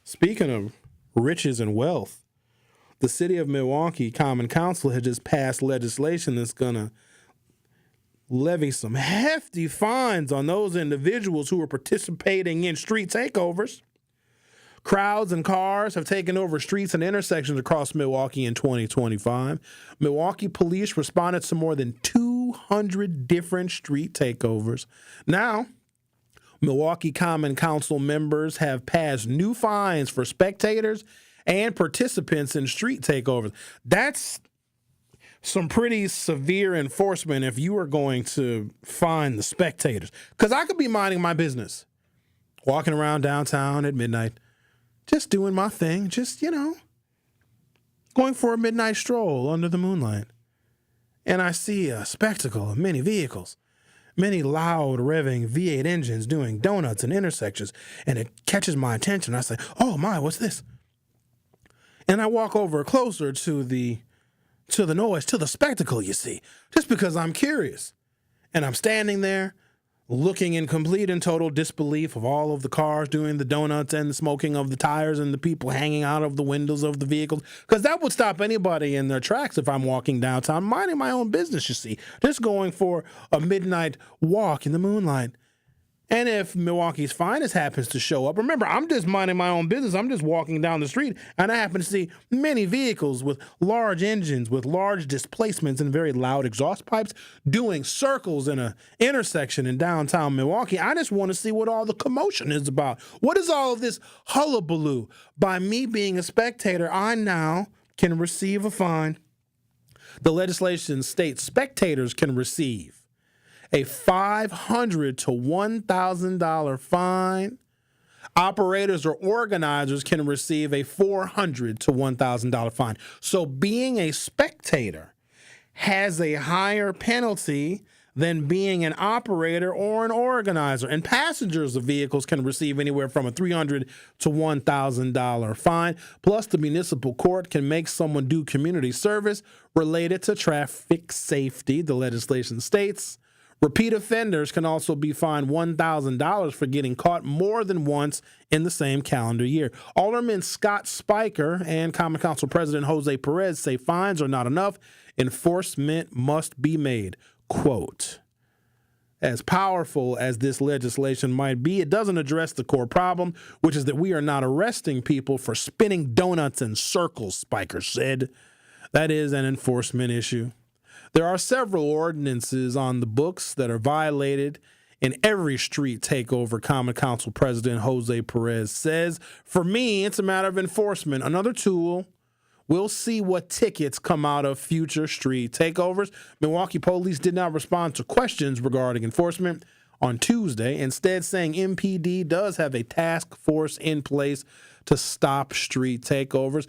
Speaking of riches and wealth, the City of Milwaukee Common Council has just passed legislation that's going to levy some hefty fines on those individuals who are participating in street takeovers. Crowds and cars have taken over streets and intersections across Milwaukee in 2025. Milwaukee police responded to more than 200 different street takeovers. Now, Milwaukee Common Council members have passed new fines for spectators and participants in street takeovers. That's some pretty severe enforcement if you are going to fine the spectators. Because I could be minding my business, walking around downtown at midnight, just doing my thing, just, going for a midnight stroll under the moonlight. And I see a spectacle of many vehicles, many loud revving V8 engines doing donuts in intersections, and it catches my attention. I say, oh my, what's this? And I walk over closer to the noise, to the spectacle, you see, just because I'm curious. And I'm standing there looking in complete and total disbelief of all of the cars doing the donuts and the smoking of the tires and the people hanging out of the windows of the vehicles, because that would stop anybody in their tracks if I'm walking downtown, minding my own business, you see, just going for a midnight walk in the moonlight. And if Milwaukee's Finest happens to show up, remember, I'm just minding my own business. I'm just walking down the street, and I happen to see many vehicles with large engines, with large displacements and very loud exhaust pipes doing circles in an intersection in downtown Milwaukee. I just want to see what all the commotion is about. What is all of this hullabaloo? By me being a spectator, I now can receive a fine. The legislation states spectators can receive a $500 to $1,000 fine. Operators or organizers can receive a $400 to $1,000 fine. So being a spectator has a higher penalty than being an operator or an organizer. And passengers of vehicles can receive anywhere from a $300 to $1,000 fine. Plus, the municipal court can make someone do community service related to traffic safety, the legislation states. Repeat offenders can also be fined $1,000 for getting caught more than once in the same calendar year. Alderman Scott Spiker and Common Council President Jose Perez say fines are not enough. Enforcement must be made. Quote, as powerful as this legislation might be, it doesn't address the core problem, which is that we are not arresting people for spinning donuts in circles, Spiker said. That is an enforcement issue. There are several ordinances on the books that are violated in every street takeover, Common Council President Jose Perez says. For me, it's a matter of enforcement. Another tool. We'll see what tickets come out of future street takeovers. Milwaukee police did not respond to questions regarding enforcement on Tuesday, instead saying MPD does have a task force in place to stop street takeovers.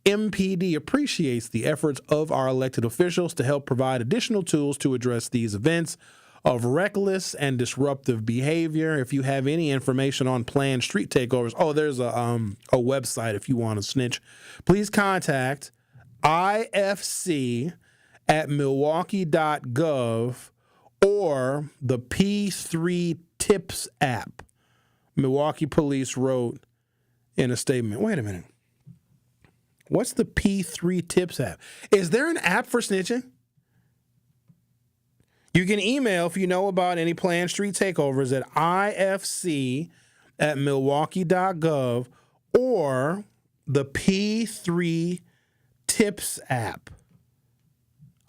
MPD appreciates the efforts of our elected officials to help provide additional tools to address these events of reckless and disruptive behavior. If you have any information on planned street takeovers, there's a website if you want to snitch. Please contact ifc@milwaukee.gov or the P3 Tips app. Milwaukee police wrote in a statement. Wait a minute. What's the P3 Tips app? Is there an app for snitching? You can email if you know about any planned street takeovers at ifc@milwaukee.gov or the P3 Tips app.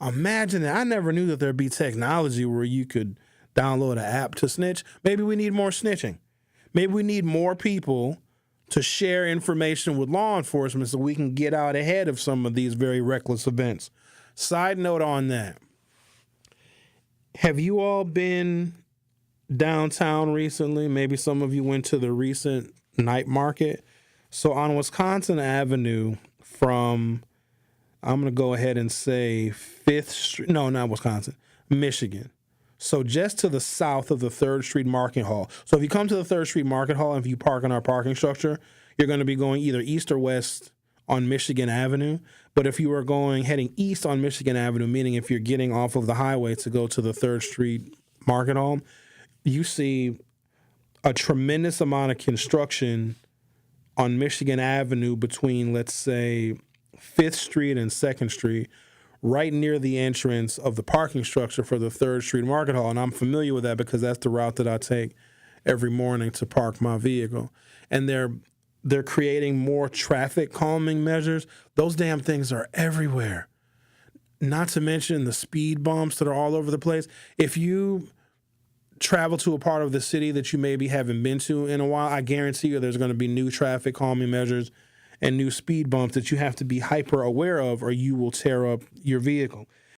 Imagine that. I never knew that there'd be technology where you could download an app to snitch. Maybe we need more snitching. Maybe we need more people to share information with law enforcement so we can get out ahead of some of these very reckless events. Side note on that. Have you all been downtown recently? Maybe some of you went to the recent night market. So on Wisconsin Avenue from, I'm going to go ahead and say 5th Street. No, not Wisconsin, Michigan. So just to the south of the 3rd Street Market Hall. So if you come to the 3rd Street Market Hall and if you park in our parking structure, you're going to be going either east or west on Michigan Avenue. But if you are heading east on Michigan Avenue, meaning if you're getting off of the highway to go to the 3rd Street Market Hall, you see a tremendous amount of construction on Michigan Avenue between, let's say, 5th Street and 2nd Street, right near the entrance of the parking structure for the 3rd Street Market Hall. And I'm familiar with that because that's the route that I take every morning to park my vehicle. And they're creating more traffic calming measures. Those damn things are everywhere. Not to mention the speed bumps that are all over the place. If you travel to a part of the city that you maybe haven't been to in a while, I guarantee you there's going to be new traffic calming measures and new speed bumps that you have to be hyper aware of, or you will tear up your vehicle.